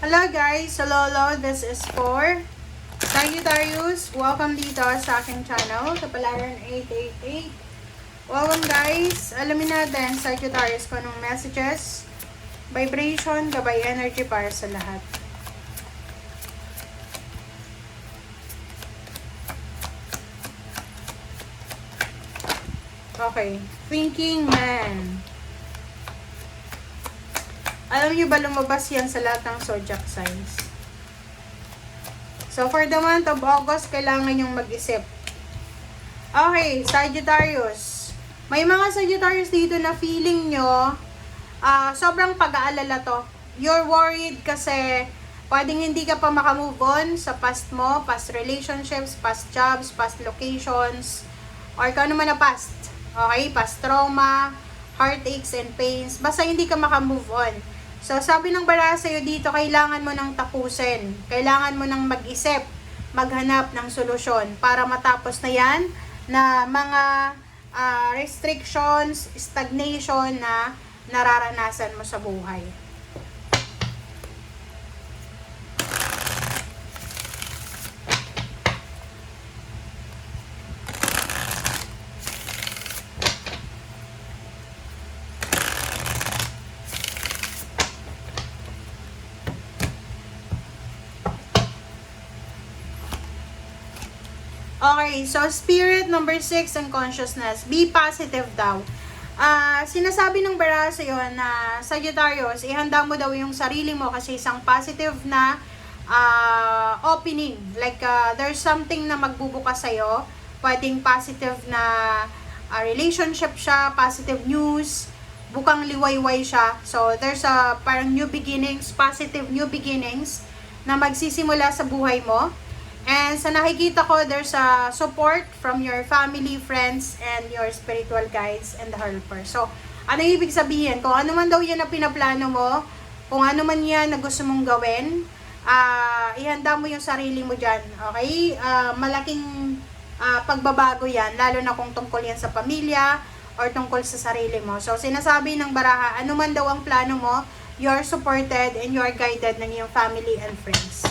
Hello guys, sa Lolo, this is for Sagittarius. Welcome dito sa aking channel, Kapalaran 888. Welcome guys, alamin natin Sagittarius kung anong messages, vibration, gabay energy para sa lahat. Okay, thinking man. Alam niyo ba lumabas yan sa lahat ng zodiac signs? So, for the month of August, kailangan yung mag-isip. Okay, Sagittarius. May mga Sagittarius dito na feeling nyo, sobrang pag-aalala to. You're worried kasi pwedeng hindi ka pa makamove on sa past mo, past relationships, past jobs, past locations, or kung ano man na past. Okay, past trauma, heartaches and pains. Basta hindi ka makamove on. So, sabi ng baraha sa'yo dito, kailangan mo nang tapusin. Kailangan mo nang mag-isip, maghanap ng solusyon para matapos na yan na mga restrictions, stagnation na nararanasan mo sa buhay. Okay, so spirit number 6 and consciousness. Be positive daw. Sinasabi ng baraha sa'yo na Sagittarius, ihanda mo daw yung sarili mo kasi isang positive na opening. Like, there's something na magbubukas sa'yo. Pwedeng positive na relationship siya, positive news, bukang liwayway siya. So, there's parang new beginnings, positive new beginnings na magsisimula sa buhay mo. And sa nakikita ko, there's a support from your family, friends, and your spiritual guides and the helper. So, ano ibig sabihin? Kung ano man daw yan na pinaplano mo, kung ano man yan na gusto mong gawin, ihanda mo yung sarili mo dyan. Okay? Malaking pagbabago yan, lalo na kung tungkol yan sa pamilya or tungkol sa sarili mo. So, sinasabi ng baraha, ano man daw ang plano mo, you're supported and you're guided ng iyong family and friends.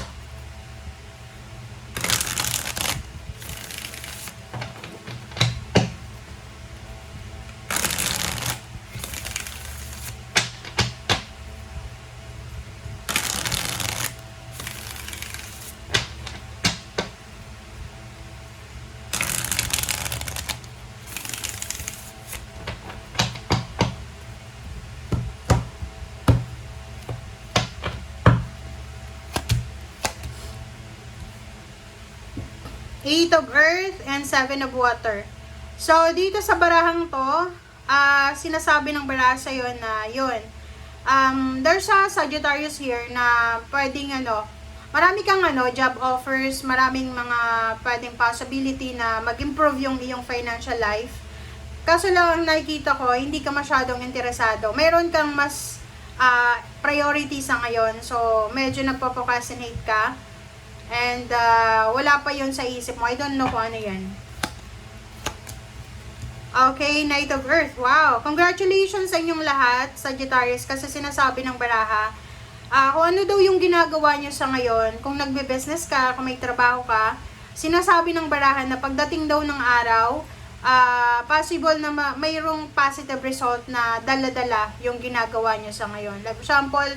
Eight of Earth and Seven of Water. So, dito sa barahang to, sinasabi ng baraha sa'yo na yun. There's a Sagittarius here na pwedeng marami kang job offers, maraming mga pwedeng possibility na mag-improve yung iyong financial life. Kaso lang ang nakikita ko, hindi ka masyadong interesado. Meron kang mas priority sa ngayon. So, medyo nagpo-procrastinate ka. And wala pa yon sa isip mo. I don't know kung ano yan. Okay, Knight of Earth. Wow! Congratulations sa inyong lahat, Sagittarius, kasi sinasabi ng baraha, kung ano daw yung ginagawa nyo sa ngayon, kung nagbe-business ka, kung may trabaho ka, sinasabi ng baraha na pagdating daw ng araw, possible na mayroong positive result na dala-dala yung ginagawa nyo sa ngayon. Like example,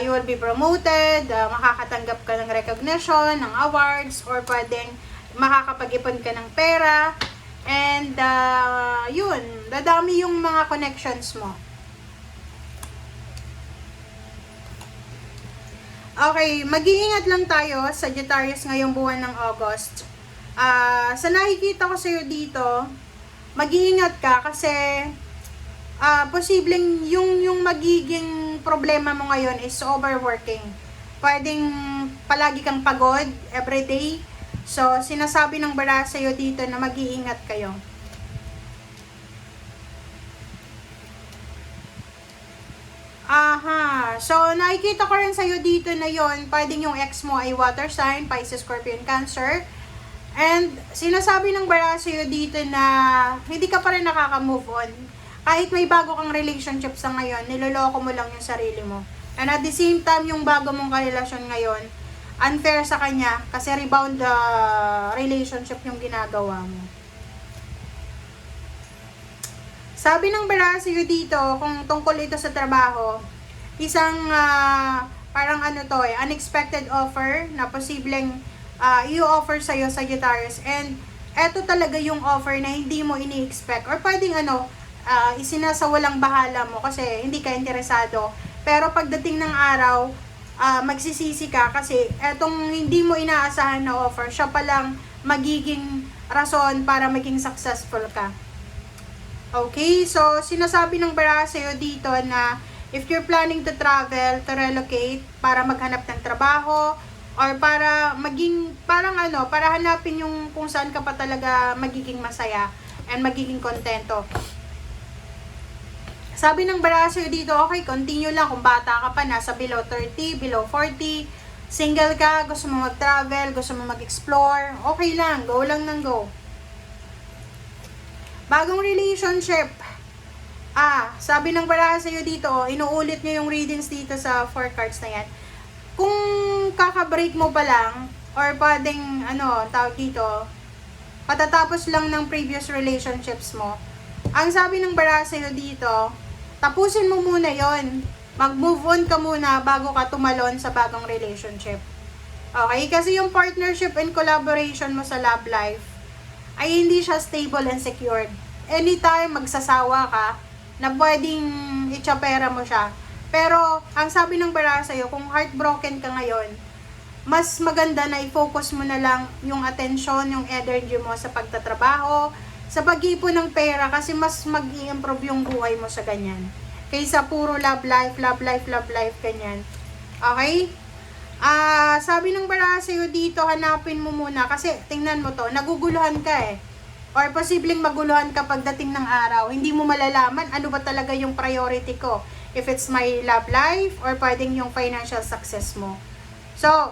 you will be promoted, makakatanggap ka ng recognition, ng awards, or pwedeng makakapag-ipon ka ng pera. And, yun, dadami yung mga connections mo. Okay, mag-iingat lang tayo, Sagittarius, ngayong buwan ng August. Sa nakikita ko sa'yo dito, mag-iingat ka kasi posibleng yung magiging problema mo ngayon is overworking. Pwedeng palagi kang pagod everyday. So, sinasabi ng baraha sa'yo dito na mag-iingat kayo. So, nakikita ko rin sa'yo dito na yon, pwedeng yung ex mo ay water sign, Pisces, Scorpion, Cancer. And, sinasabi ng baraha sa'yo dito na hindi ka pa rin nakaka-move on. Kahit may bago kang relationship sa ngayon, niloloko mo lang yung sarili mo. And at the same time, yung bago mong karelasyon ngayon, unfair sa kanya kasi rebound relationship yung ginagawa mo. Sabi ng baraha sa'yo dito, kung tungkol ito sa trabaho, isang parang ano to unexpected offer na posibleng i-offer sa'yo, Sagittarius. And eto talaga yung offer na hindi mo ini-expect. Or pwedeng isinasawalang bahala mo kasi hindi ka interesado. Pero pagdating ng araw, magsisisi ka kasi etong hindi mo inaasahan na offer, siya palang magiging rason para maging successful ka. Okay, so sinasabi ng baraha sa'yo dito na if you're planning to travel, to relocate, para maghanap ng trabaho, or para maging, para hanapin yung kung saan ka pa talaga magiging masaya and magiging kontento. Sabi ng baraha sa'yo dito, okay, continue lang kung bata ka pa, nasa below 30, below 40, single ka, gusto mo mag-travel, gusto mo mag-explore, okay lang, go lang ng go. Bagong relationship. Sabi ng baraha sa'yo dito, inuulit nyo yung readings dito sa 4 cards na yan. Kung kaka-break mo pa lang, or pwedeng, tawag dito, patatapos lang ng previous relationships mo, ang sabi ng baraha sa'yo dito, tapusin mo muna yon. Mag-move on ka muna bago ka tumalon sa bagong relationship. Okay? Kasi yung partnership and collaboration mo sa love life, ay hindi siya stable and secured. Anytime magsasawa ka, na pwedeng itsyapera mo siya. Pero, ang sabi ng baraha sa'yo, kung heartbroken ka ngayon, mas maganda na i-focus mo na lang yung attention, yung energy mo sa pagtatrabaho, sa pag-ipon ng pera, kasi mas mag-i-improve yung buhay mo sa ganyan. Kaysa puro love life, ganyan. Okay? Sabi ng baraha sa'yo dito, hanapin mo muna, kasi tingnan mo to, naguguluhan ka or posibleng maguluhan ka pagdating ng araw, hindi mo malalaman ano ba talaga yung priority ko. If it's my love life, or pwedeng yung financial success mo. So,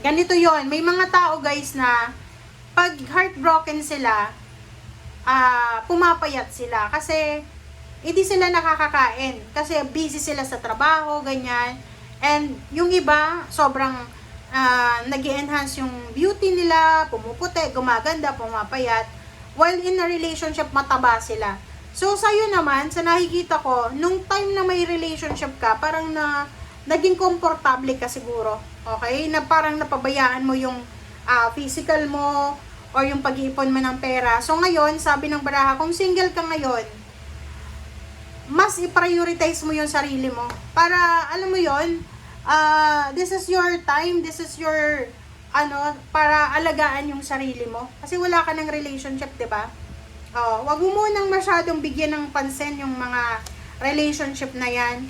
ganito yon. May mga tao guys na, pag heartbroken sila, pumapayat sila. Kasi, hindi sila nakakakain. Kasi busy sila sa trabaho, ganyan. And, yung iba, sobrang nag-enhance yung beauty nila, pumuputi, gumaganda, pumapayat, while in a relationship, mataba sila. So, sa'yo naman, sa nakikita ko, nung time na may relationship ka, parang naging komportable ka siguro. Okay? Na parang napabayaan mo yung physical mo, or yung pag-iipon mo ng pera. So, ngayon, sabi ng baraha, kung single ka ngayon, mas i-prioritize mo yung sarili mo. Para, alam mo yon, this is your time, this is your para alagaan yung sarili mo kasi wala ka ng relationship, 'di ba? Wag mo munang masyadong bigyan ng pansin yung mga relationship na yan.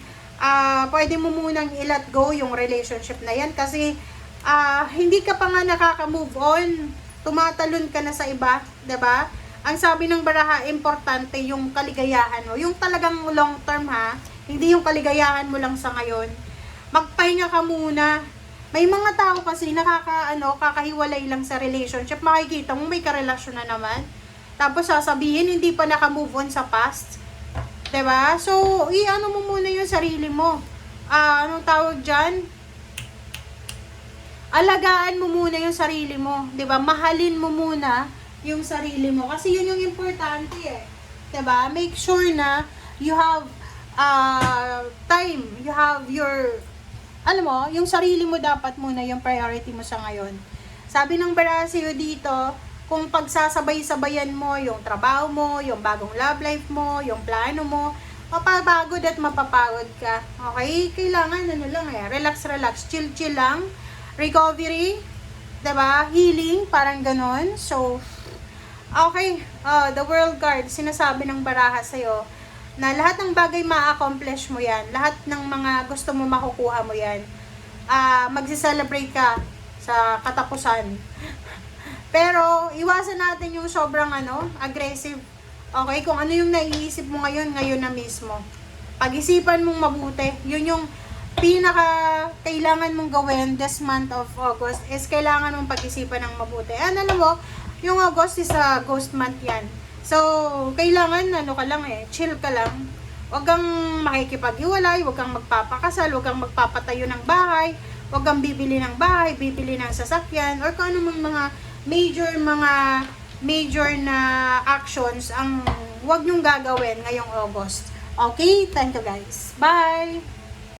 Pwede mo munang i-let go yung relationship na yan kasi hindi ka pa nga nakaka-move on, tumatalon ka na sa iba, 'di ba? Ang sabi ng baraha, importante yung kaligayahan mo, yung talagang long term hindi yung kaligayahan mo lang sa ngayon. Magpahinga ka muna. May mga tao kasi kakahiwalay lang sa relationship. Makikita mo may karelasyon na naman. Tapos sasabihin hindi pa naka-move on sa past. 'Di ba? So, mo muna yung sarili mo. Anong tawag diyan? Alagaan mo muna yung sarili mo, 'di ba? Mahalin mo muna yung sarili mo kasi yun yung importante 'Di ba? Make sure na you have time, you have your yung sarili mo dapat muna yung priority mo sa ngayon. Sabi ng baraha sa'yo dito, kung pagsasabay-sabayan mo yung trabaho mo, yung bagong love life mo, yung plano mo, mapapagod at mapapagod ka. Okay? Kailangan relax, chill lang, recovery, 'di ba? Healing, parang ganon. So, okay, the world card, sinasabi ng baraha sa'yo, na lahat ng bagay ma-accomplish mo yan, lahat ng mga gusto mo makukuha mo yan, magsi-celebrate ka sa katapusan. Pero, iwasan natin yung sobrang aggressive. Okay, kung ano yung naiisip mo ngayon na mismo. Pag-isipan mong mabuti, yun yung kailangan mong gawin this month of August, is kailangan mong pag-isipan ng mabuti. Alam mo, yung August is a ghost month yan. So, kailangan, chill ka lang. Huwag kang makikipaghiwalay, huwag kang magpapakasal, huwag kang magpapatayo ng bahay, huwag kang bibili ng bahay, bibili ng sasakyan, or kung anumang mga major na actions ang huwag nyong gagawin ngayong August. Okay? Thank you guys. Bye!